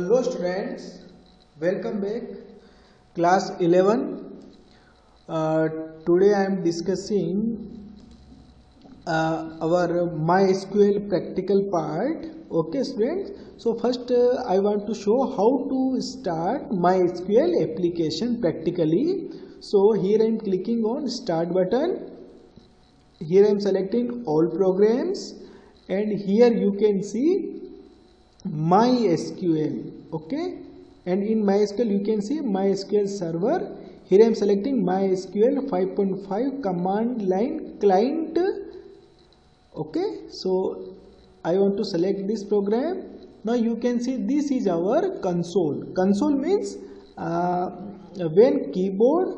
Hello students, welcome back. Class 11. Today I am discussing our MySQL practical part. Okay students. So first I want to show how to start MySQL application practically. So here I am clicking on start button. Here I am selecting all programs and here you can see MySQL. Okay, and in MySQL you can see MySQL server. Here I am selecting MySQL 5.5 command line client. Okay, so I want to select this program. Now you can see this is our console. Console means when keyboard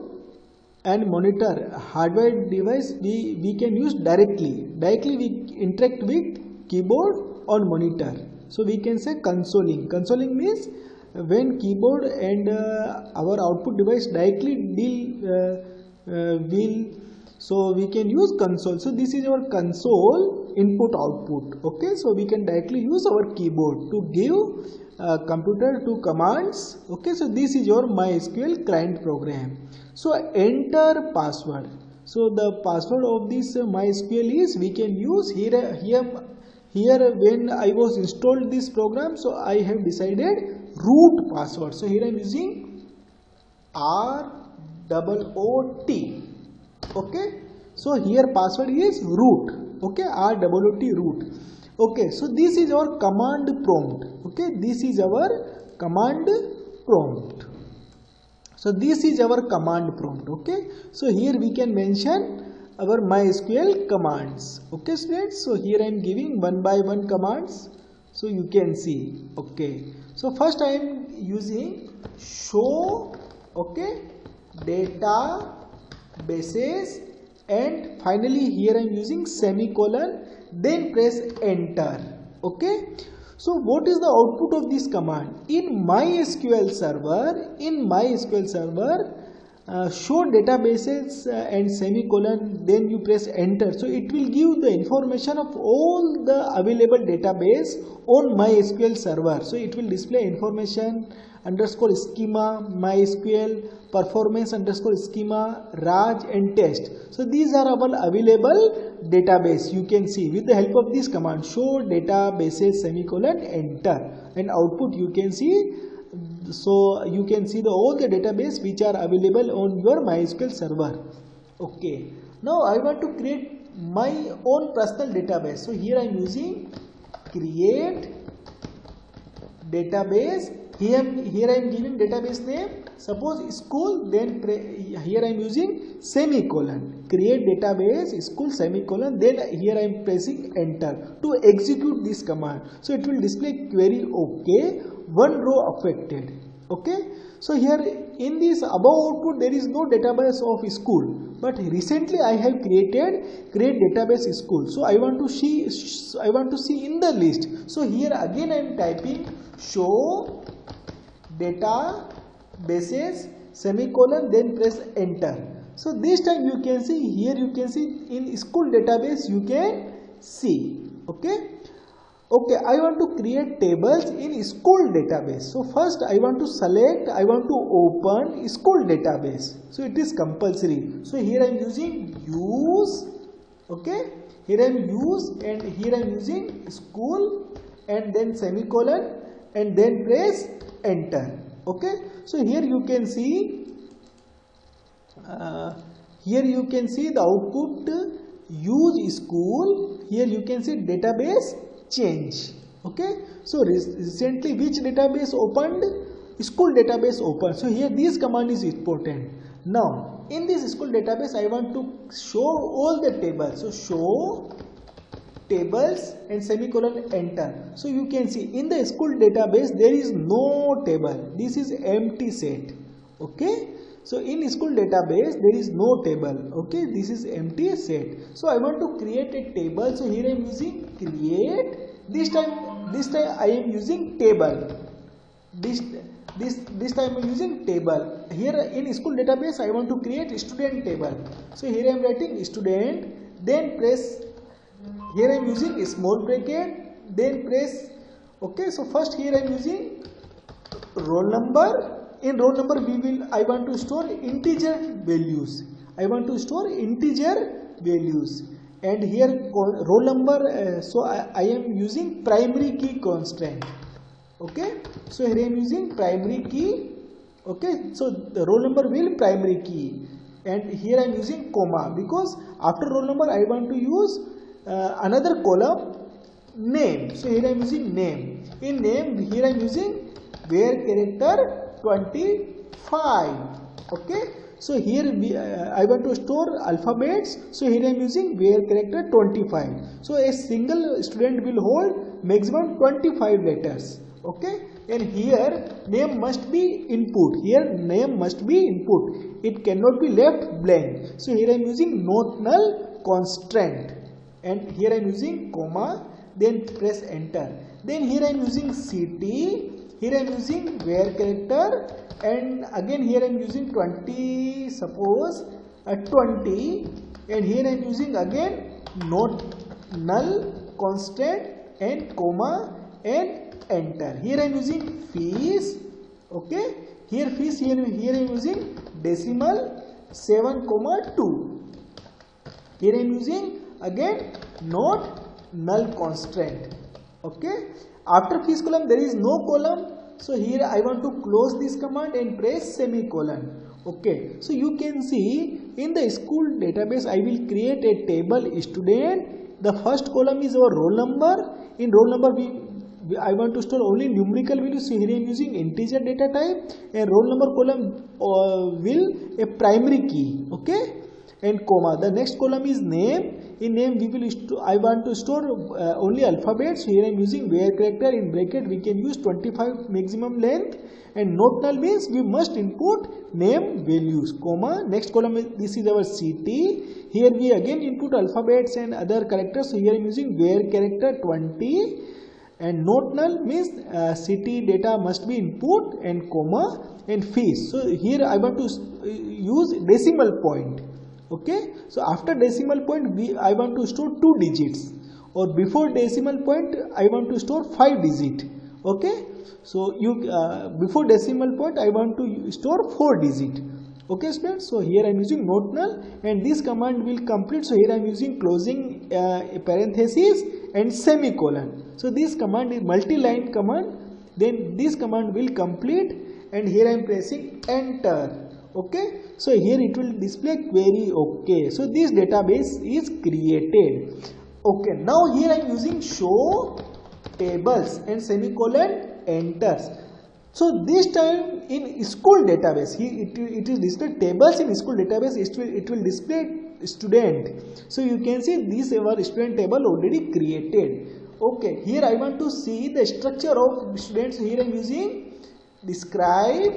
and monitor hardware device we can use directly we interact with keyboard or monitor. So we can say consoling. Consoling means when keyboard and our output device directly will, so we can use console. So this is our console input output. Okay, so we can directly use our keyboard to give computer to commands. Okay, so this is your MySQL client program. So enter password. So the password of this MySQL is we can use here when I was installed this program, so I have decided root password. So here I am using ROOT. Okay, so here password is root. Okay, ROOT root. Okay, so this is our command prompt. Okay, this is our command prompt. So this is our command prompt. Okay, so here we can mention our MySQL commands. Okay students, so here I am giving one by one commands, so you can see. Okay, so first I am using show, okay, databases, and finally here I am using semicolon, then press enter. Okay, so what is the output of this command? In MySQL server, show databases and semicolon, then you press enter. So it will give the information of all the available database on MySQL server. So it will display information underscore schema, MySQL, performance underscore schema, Raj and test. So these are our available database. You can see with the help of this command show databases semicolon enter, and output you can see. So you can see all the database which are available on your MySQL server. Okay, now I want to create my own personal database. So here I am using create database. Here I am giving database name, suppose school, then here I am using semicolon, create database school semicolon, then here I am pressing enter to execute this command. So it will display query okay, one row affected. Okay, so here in this above output there is no database of school, but recently I have create database school. So I want to see in the list. So here again I am typing show databases semicolon, then press enter. So this time you can see here, you can see in school database you can see. Okay, I want to create tables in school database. So first I want to open school database. So it is compulsory. So here I am using use. Okay, here I am use, and here I am using school and then semicolon and then press enter. Okay, so here you can see the output use school. Here you can see database change. Okay, so recently which database opened? School database opened. So here this command is important. Now in this school database I want to show all the tables. So show tables and semicolon enter. So you can see in the school database there is no table. This is empty set. Okay, so in school database there is no table. Okay, this is empty set. So I want to create a table. So here I am using create. This time I am using table. This time I am using table. Here in school database I want to create student table. So here I am writing student, then press. Here I am using a small bracket, then press. Okay, so first here I am using roll number. In roll number I want to store integer values. I want to store integer values. And here roll number, so I am using primary key constraint. Okay, so here I am using primary key. Okay, so the roll number will primary key, and here I am using comma because after roll number I want to use another column, name. So here I am using name. In name, here I am using where character 25. Okay, so here I want to store alphabets, so here I am using where character 25. So a single student will hold maximum 25 letters. Okay, and here name must be input. Here name must be input. It cannot be left blank. So here I am using not null constraint, and here I am using comma, then press enter. Then here I am using city, here I am using where character, and again here I am using 20, suppose 20, and here I am using again not null constraint and comma and enter. Here I am using fees. Okay, here fees, here I am using decimal 7,2. Here I am using again not null constraint. Okay, after fees column there is no column, so here I want to close this command and press semicolon. Okay, so you can see in the school database I will create a table student. The first column is our roll number. In roll number I want to store only numerical values, so here I am using integer data type, and roll number column will a primary key. Okay, and comma. The next column is name. In name we will I want to store only alphabets, so here I am using where character, in bracket we can use 25 maximum length, and not null means we must input name values, comma. Next column is, this is our city. Here we again input alphabets and other characters, so here I am using where character 20, and not null means city data must be input, and comma, and fees. So here I want to use decimal point. Okay, so after decimal point I want to store 2 digits, or before decimal point I want to store 5 digit. Okay, so before decimal point I want to store 4 digit. Okay students, so here I am using not null, and this command will complete. So here I am using closing parenthesis and semicolon. So this command is multi-line command, then this command will complete, and here I am pressing enter. Okay, so here it will display query. Okay, so this database is created. Okay, now here I am using show tables and semicolon enters. So this time in school database, it is displayed tables. In school database it will display student. So you can see this our student table already created. Okay, here I want to see the structure of students. Here I am using describe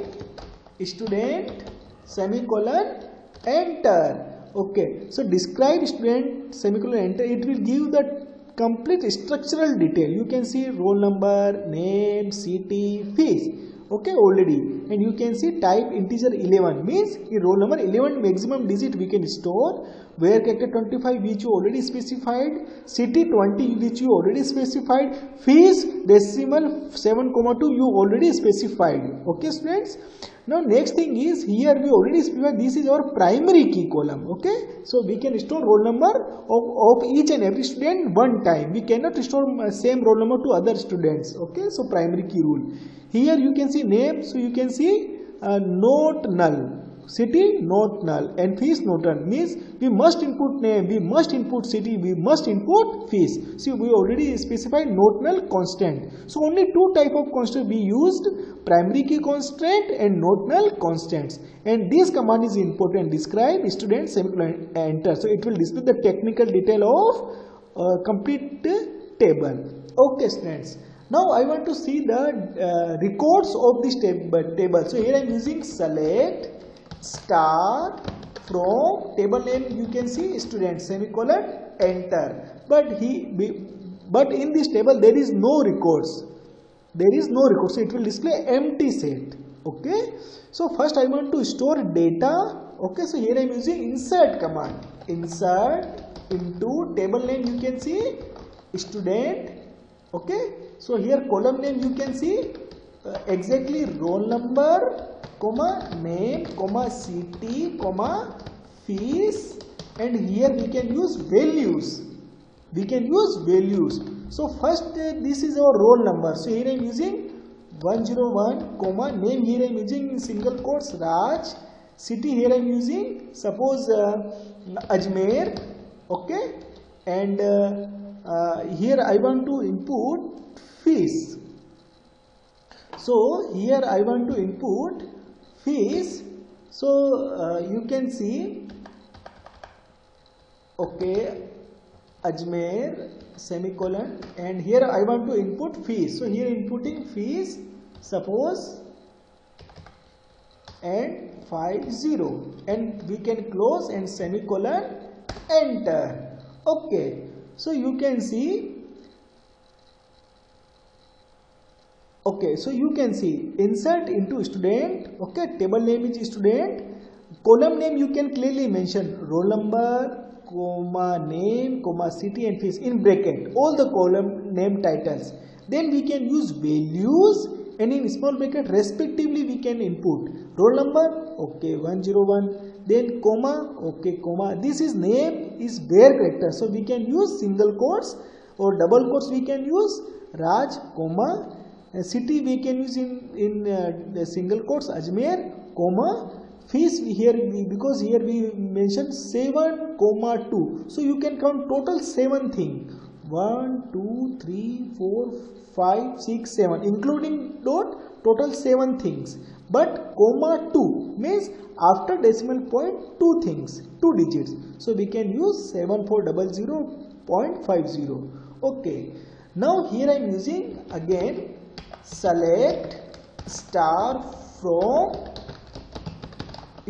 student semicolon enter. Okay, so describe student semicolon enter, it will give the complete structural detail. You can see roll number, name, city, fees. Okay, already, and you can see type integer 11 means in roll number 11 maximum digit we can store, where character 25 which you already specified, city 20 which you already specified, fees decimal 7,2 you already specified. Okay students, now next thing is here we already specified this is our primary key column. Okay, so we can store roll number of each and every student one time. We cannot store same roll number to other students. Okay, so primary key rule. Here you can see name, so you can see not null, city not null, and fees not null means we must input name, we must input city, we must input fees. See, we already specified not null constant. So only two type of constant we used, primary key constraint and not null constants. And this command is important, describe student semicolon enter. So it will display the technical detail of complete table. Okay students. Now I want to see the records of this table. So here I am using select star from table name. You can see student semicolon enter. But in this table there is no records. There is no record. So it will display empty set. Okay. So first I want to store data. Okay. So here I am using insert command. Insert into table name. You can see student. Okay. So here column name you can see exactly roll number, comma name, comma city, comma fees, and here we can use values. We can use values. So first this is our roll number. So here I am using 101, comma name, here I am using single quotes Raj. City, here I am using suppose Ajmer, okay, and here I want to input fees. So here I want to input fees. So you can see, okay, Ajmer semicolon, and here I want to input fees. So here inputting fees, suppose, and 50, and we can close and semicolon, enter. Okay, so you can see, okay, so you can see insert into student, okay, table name is student, column name you can clearly mention roll number, comma name, comma city and fees in bracket, all the column name titles. Then we can use values, and in small bracket respectively we can input roll number, okay, 101, then comma, okay, comma, this is name is bare character, so we can use single quotes or double quotes, we can use Raj, comma, city we can use in the single quotes Ajmer, comma, fees here because here we mentioned 7, 2, so you can count total 7 thing, 1 2 3 4 5 6 7 including dot, total 7 things, but comma 2 means after decimal point 2 things, 2 digits, so we can use 7400.50. okay, now here I am using again select star from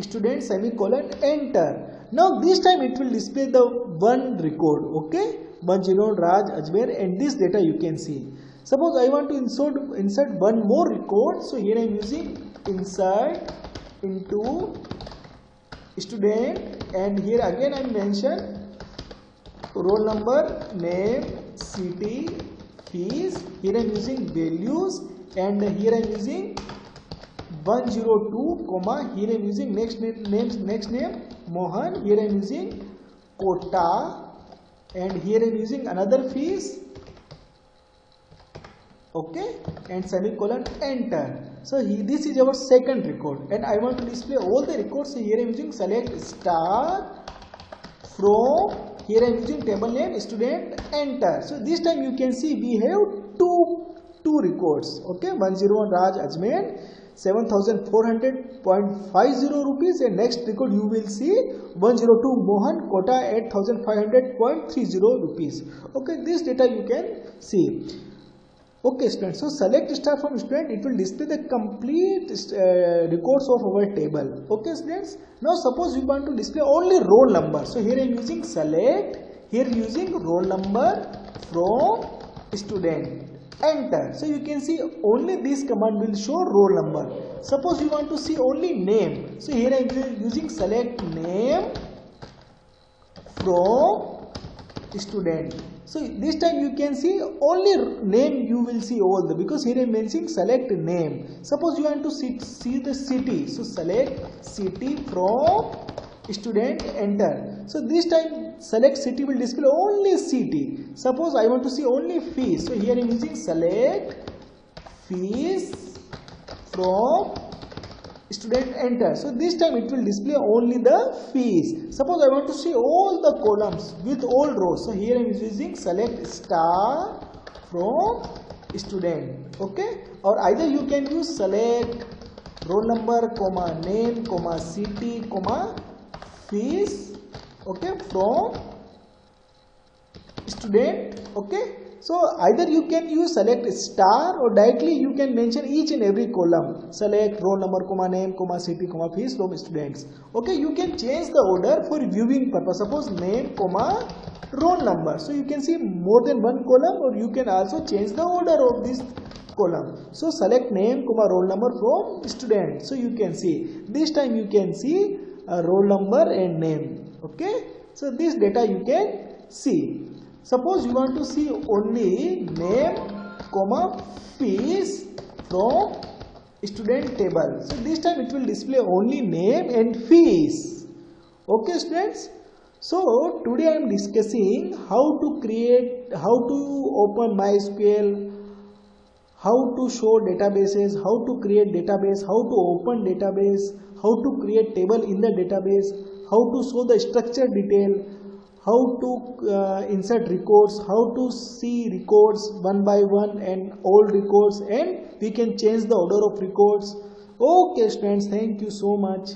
student semicolon, enter. Now this time it will display the one record, okay, 10 Raj Ajmer, and this data you can see. Suppose I want to insert one more record, so here I am using insert into student, and here again I mention roll number, name, city, fees, here I am using values, and here I am using 102, comma, here I am using next name Mohan, here I am using quota, and here I am using another fees, okay, and semicolon, enter. So this is our second record, and I want to display all the records, so here I am using select star from, here I am using table name student, enter. So this time you can see we have two records, okay, 101 Raj Ajmer, 7400.50 rupees, and next record you will see 102 Mohan, quota 8500.30 rupees. Okay, this data you can see. Okay students, so select star from student, it will display the complete records of our table. Okay students, now suppose we want to display only roll number, so here I am using select, here using roll number from student, enter. So you can see only this command will show roll number. Suppose you want to see only name, so here I am using select name from student. So this time you can see only name you will see all the, because here I am mentioning select name. Suppose you want to see the city, so select city from student, enter. So this time select city will display only city. Suppose I want to see only fees, so here I am using select fees from student, enter. So this time it will display only the fees. Suppose I want to see all the columns with all rows, so here I am using select star from student, okay, or either you can use select roll number, comma name, comma city, comma fees, okay, from student, okay. So either you can use select star, or directly you can mention each and every column, select roll number, comma name, comma city, comma fees from students. Okay, you can change the order for viewing purpose. Suppose name, comma roll number, so you can see more than one column, or you can also change the order of this column. So select name, comma roll number from student, so you can see this time you can see roll number and name, okay. So this data you can see. Suppose you want to see only name, comma fees from student table. So this time it will display only name and fees. Okay students, so today I am discussing how to open MySQL, how to show databases, how to create database, how to open database, how to create table in the database, how to show the structure detail, how to insert records, how to see records one by one and old records, and we can change the order of records. Okay students, thank you so much.